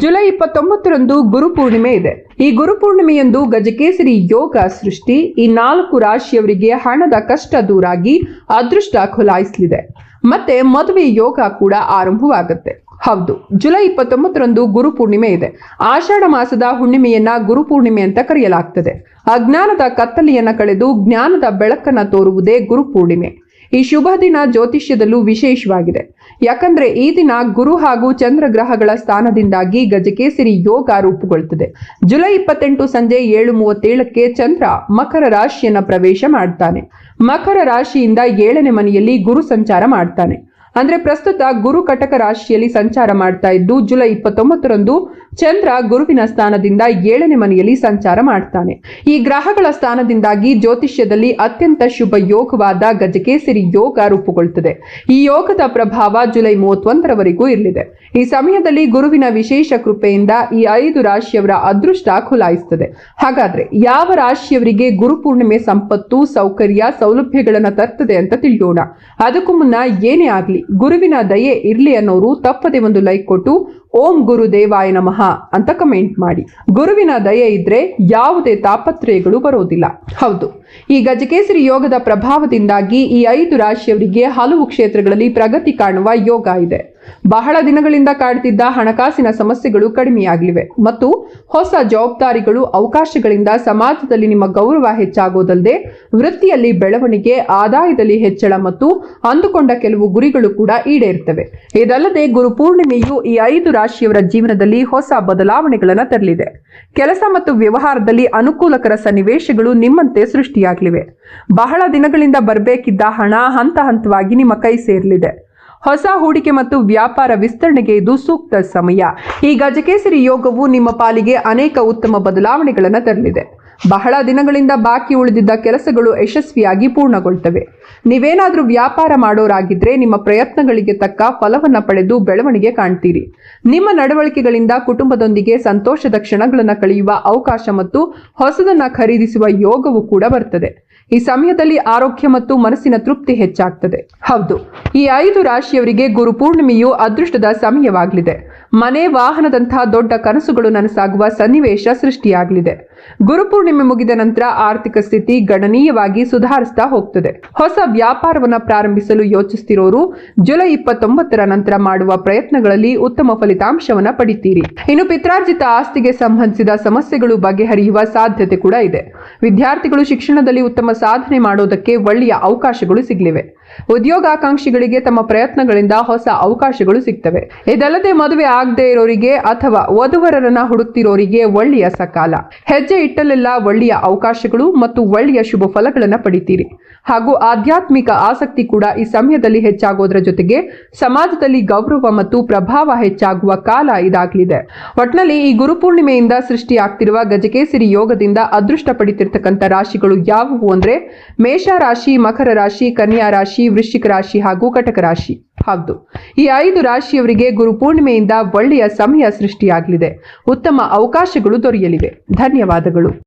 July 29ರಂದು Guru Purnima ಇದೆ. ಈ ಗುರುಪೂರ್ಣಿಮೆಯಂದು ಗಜಕೇಸರಿ ಯೋಗ ಸೃಷ್ಟಿ ಈ 4 ರಾಶಿಯವರಿಗೆ ಹಣದ ಕಷ್ಟ ದೂರಾಗಿ ಅದೃಷ್ಟ ಖುಲಾಯಿಸಲಿದೆ. ಮತ್ತೆ ಮದುವೆ ಯೋಗ ಕೂಡ ಆರಂಭವಾಗುತ್ತೆ. ಹೌದು, ಜುಲೈ 29ರಂದು ಗುರುಪೂರ್ಣಿಮೆ ಇದೆ. ಆಷಾಢ ಮಾಸದ ಹುಣ್ಣಿಮೆಯನ್ನ ಗುರುಪೂರ್ಣಿಮೆ ಅಂತ ಕರೆಯಲಾಗ್ತದೆ. ಅಜ್ಞಾನದ ಕತ್ತಲೆಯನ್ನ ಕಳೆದು ಜ್ಞಾನದ ಬೆಳಕನ್ನ ತೋರುವುದೇ ಗುರುಪೂರ್ಣಿಮೆ. ಈ ಶುಭ ದಿನ ಜ್ಯೋತಿಷ್ಯದಲ್ಲೂ ವಿಶೇಷವಾಗಿದೆ. ಯಾಕಂದ್ರೆ ಈ ದಿನ ಗುರು ಹಾಗೂ ಚಂದ್ರ ಗ್ರಹಗಳ ಸ್ಥಾನದಿಂದಾಗಿ ಗಜಕೇಸರಿ ಯೋಗ ರೂಪುಗೊಳ್ಳುತ್ತದೆ. ಜುಲೈ 28 ಸಂಜೆ 7:37ಕ್ಕೆ ಚಂದ್ರ ಮಕರ ರಾಶಿಯನ್ನ ಪ್ರವೇಶ ಮಾಡ್ತಾನೆ. ಮಕರ ರಾಶಿಯಿಂದ 7ನೇ ಮನೆಯಲ್ಲಿ ಗುರು ಸಂಚಾರ ಮಾಡ್ತಾನೆ. ಅಂದ್ರೆ ಪ್ರಸ್ತುತ ಗುರು ಕಟಕ ರಾಶಿಯಲ್ಲಿ ಸಂಚಾರ ಮಾಡ್ತಾ ಇದ್ದು, ಜುಲೈ 29ರಂದು ಚಂದ್ರ ಗುರುವಿನ ಸ್ಥಾನದಿಂದ 7ನೇ ಮನೆಯಲ್ಲಿ ಸಂಚಾರ ಮಾಡ್ತಾನೆ. ಈ ಗ್ರಹಗಳ ಸ್ಥಾನದಿಂದಾಗಿ ಜ್ಯೋತಿಷ್ಯದಲ್ಲಿ ಅತ್ಯಂತ ಶುಭ ಯೋಗವಾದ ಗಜಕೇಸರಿ ಯೋಗ ರೂಪುಗೊಳ್ಳುತ್ತದೆ. ಈ ಯೋಗದ ಪ್ರಭಾವ ಜುಲೈ 31ರವರೆಗೂ ಇರಲಿದೆ. ಈ ಸಮಯದಲ್ಲಿ ಗುರುವಿನ ವಿಶೇಷ ಕೃಪೆಯಿಂದ ಈ 5 ರಾಶಿಯವರ ಅದೃಷ್ಟ ಖುಲಾಯಿಸುತ್ತದೆ. ಹಾಗಾದ್ರೆ ಯಾವ ರಾಶಿಯವರಿಗೆ ಗುರುಪೂರ್ಣಿಮೆ ಸಂಪತ್ತು, ಸೌಕರ್ಯ, ಸೌಲಭ್ಯಗಳನ್ನ ತರ್ತದೆ ಅಂತ ತಿಳಿಯೋಣ. ಅದಕ್ಕೂ ಮುನ್ನ ಏನೇ ಆಗ್ಲಿ, ಗುರುವಿನ ದಯೆ ಇರ್ಲಿ ಅನ್ನೋರು ತಪ್ಪದೆ ಒಂದು ಲೈಕ್ ಕೊಟ್ಟು ಓಂ ಗುರು ದೇವಾಯ ನಮಃ ಅಂತ ಕಮೆಂಟ್ ಮಾಡಿ. ಗುರುವಿನ ದಯೆ ಇದ್ರೆ ಯಾವುದೇ ತಾಪತ್ರಯಗಳು ಬರೋದಿಲ್ಲ. ಹೌದು, ಈ ಗಜಕೇಸರಿ ಯೋಗದ ಪ್ರಭಾವದಿಂದಾಗಿ ಈ 5 ರಾಶಿಯವರಿಗೆ ಹಲವು ಕ್ಷೇತ್ರಗಳಲ್ಲಿ ಪ್ರಗತಿ ಕಾಣುವ ಯೋಗ ಇದೆ. ಬಹಳ ದಿನಗಳಿಂದ ಕಾಡ್ತಿದ್ದ ಹಣಕಾಸಿನ ಸಮಸ್ಯೆಗಳು ಕಡಿಮೆಯಾಗಲಿವೆ ಮತ್ತು ಹೊಸ ಜವಾಬ್ದಾರಿಗಳು, ಅವಕಾಶಗಳಿಂದ ಸಮಾಜದಲ್ಲಿ ನಿಮ್ಮ ಗೌರವ ಹೆಚ್ಚಾಗೋದಲ್ಲದೆ ವೃತ್ತಿಯಲ್ಲಿ ಬೆಳವಣಿಗೆ, ಆದಾಯದಲ್ಲಿ ಹೆಚ್ಚಳ ಮತ್ತು ಅಂದುಕೊಂಡ ಕೆಲವು ಗುರಿಗಳು ಕೂಡ ಈಡೇರುತ್ತವೆ. ಇದಲ್ಲದೆ ಗುರುಪೂರ್ಣಿಮೆಯು ಈ 5 ರಾಶಿಯವರ ಜೀವನದಲ್ಲಿ ಹೊಸ ಬದಲಾವಣೆಗಳನ್ನು ತರಲಿದೆ. ಕೆಲಸ ಮತ್ತು ವ್ಯವಹಾರದಲ್ಲಿ ಅನುಕೂಲಕರ ಸನ್ನಿವೇಶಗಳು ನಿಮ್ಮಂತೆ ಸೃಷ್ಟಿಯಾಗಲಿವೆ. ಬಹಳ ದಿನಗಳಿಂದ ಬರಬೇಕಿದ್ದ ಹಣ ಹಂತ ಹಂತವಾಗಿ ನಿಮ್ಮ ಕೈ ಸೇರಲಿದೆ. ಹೊಸ ಹೂಡಿಕೆ ಮತ್ತು ವ್ಯಾಪಾರ ವಿಸ್ತರಣೆಗೆ ಇದು ಸೂಕ್ತ ಸಮಯ. ಈ ಗಜಕೇಸರಿ ಯೋಗವು ನಿಮ್ಮ ಪಾಲಿಗೆ ಅನೇಕ ಉತ್ತಮ ಬದಲಾವಣೆಗಳನ್ನು ತರಲಿದೆ. ಬಹಳ ದಿನಗಳಿಂದ ಬಾಕಿ ಉಳಿದಿದ್ದ ಕೆಲಸಗಳು ಯಶಸ್ವಿಯಾಗಿ ಪೂರ್ಣಗೊಳ್ತವೆ. ನೀವೇನಾದ್ರೂ ವ್ಯಾಪಾರ ಮಾಡೋರಾಗಿದ್ರೆ ನಿಮ್ಮ ಪ್ರಯತ್ನಗಳಿಗೆ ತಕ್ಕ ಫಲವನ್ನ ಪಡೆದು ಬೆಳವಣಿಗೆ ಕಾಣ್ತೀರಿ. ನಿಮ್ಮ ನಡವಳಿಕೆಗಳಿಂದ ಕುಟುಂಬದೊಂದಿಗೆ ಸಂತೋಷದ ಕ್ಷಣಗಳನ್ನು ಕಳೆಯುವ ಅವಕಾಶ ಮತ್ತು ಹೊಸದನ್ನ ಖರೀದಿಸುವ ಯೋಗವು ಕೂಡ ಬರ್ತದೆ. ಈ ಸಮಯದಲ್ಲಿ ಆರೋಗ್ಯ ಮತ್ತು ಮನಸ್ಸಿನ ತೃಪ್ತಿ ಹೆಚ್ಚಾಗ್ತದೆ. ಹೌದು, ಈ 5 ರಾಶಿಯವರಿಗೆ ಗುರುಪೂರ್ಣಿಮೆಯು ಅದೃಷ್ಟದ ಸಮಯವಾಗಲಿದೆ. ಮನೆ, ವಾಹನದಂತಹ ದೊಡ್ಡ ಕನಸುಗಳು ನನಸಾಗುವ ಸನ್ನಿವೇಶ ಸೃಷ್ಟಿಯಾಗಲಿದೆ. ಗುರುಪೂರ್ಣಿಮೆ ಮುಗಿದ ನಂತರ ಆರ್ಥಿಕ ಸ್ಥಿತಿ ಗಣನೀಯವಾಗಿ ಸುಧಾರಿಸ್ತಾ ಹೋಗ್ತದೆ. ಹೊಸ ವ್ಯಾಪಾರವನ್ನ ಪ್ರಾರಂಭಿಸಲು ಯೋಚಿಸ್ತಿರೋರು ಜುಲೈ 29ರ ನಂತರ ಮಾಡುವ ಪ್ರಯತ್ನಗಳಲ್ಲಿ ಉತ್ತಮ ಫಲಿತಾಂಶವನ್ನ ಪಡಿತೀರಿ. ಇನ್ನು ಪಿತ್ರಾರ್ಜಿತ ಆಸ್ತಿಗೆ ಸಂಬಂಧಿಸಿದ ಸಮಸ್ಯೆಗಳು ಬಗೆಹರಿಯುವ ಸಾಧ್ಯತೆ ಕೂಡ ಇದೆ. ವಿದ್ಯಾರ್ಥಿಗಳು ಶಿಕ್ಷಣದಲ್ಲಿ ಉತ್ತಮ ಸಾಧನೆ ಮಾಡೋದಕ್ಕೆ ಒಳ್ಳೆಯ ಅವಕಾಶಗಳು ಸಿಗಲಿವೆ. ಉದ್ಯೋಗಾಕಾಂಕ್ಷಿಗಳಿಗೆ ತಮ್ಮ ಪ್ರಯತ್ನಗಳಿಂದ ಹೊಸ ಅವಕಾಶಗಳು ಸಿಗ್ತವೆ. ಇದಲ್ಲದೆ ಮದುವೆ ಆಗದೆ ಇರೋರಿಗೆ ಅಥವಾ ವಧುವರರನ್ನ ಹುಡುಕ್ತಿರೋರಿಗೆ ಒಳ್ಳೆಯ ಸಕಾಲ. ಹೆಜ್ಜೆ ಇಟ್ಟಲ್ಲೆಲ್ಲ ಒಳ್ಳೆಯ ಅವಕಾಶಗಳು ಮತ್ತು ಒಳ್ಳೆಯ ಶುಭ ಫಲಗಳನ್ನ ಪಡಿತೀರಿ. ಹಾಗೂ ಆಧ್ಯಾತ್ಮಿಕ ಆಸಕ್ತಿ ಕೂಡ ಈ ಸಮಯದಲ್ಲಿ ಹೆಚ್ಚಾಗೋದ್ರ ಜೊತೆಗೆ ಸಮಾಜದಲ್ಲಿ ಗೌರವ ಮತ್ತು ಪ್ರಭಾವ ಹೆಚ್ಚಾಗುವ ಕಾಲ ಇದಾಗಲಿದೆ. ಒಟ್ನಲ್ಲಿ ಈ ಗುರುಪೂರ್ಣಿಮೆಯಿಂದ ಸೃಷ್ಟಿಯಾಗ್ತಿರುವ ಗಜಕೇಸರಿ ಯೋಗದಿಂದ ಅದೃಷ್ಟ ಪಡಿತಿರ್ತಕ್ಕಂಥ ರಾಶಿಗಳು ಯಾವುವು ಅಂದ್ರೆ ಮೇಷ ರಾಶಿ, ಮಕರ ರಾಶಿ, ಕನ್ಯಾ ರಾಶಿ, ವೃಶ್ಚಿಕ ರಾಶಿ ಹಾಗೂ ಕಟಕ ರಾಶಿ. ಹೌದು, ಈ 5 ರಾಶಿಯವರಿಗೆ ಗುರುಪೂರ್ಣಿಮೆಯಿಂದ ಒಳ್ಳೆಯ ಸಮಯ ಸೃಷ್ಟಿಯಾಗಲಿದೆ. ಉತ್ತಮ ಅವಕಾಶಗಳು ದೊರೆಯಲಿವೆ. ಧನ್ಯವಾದಗಳು.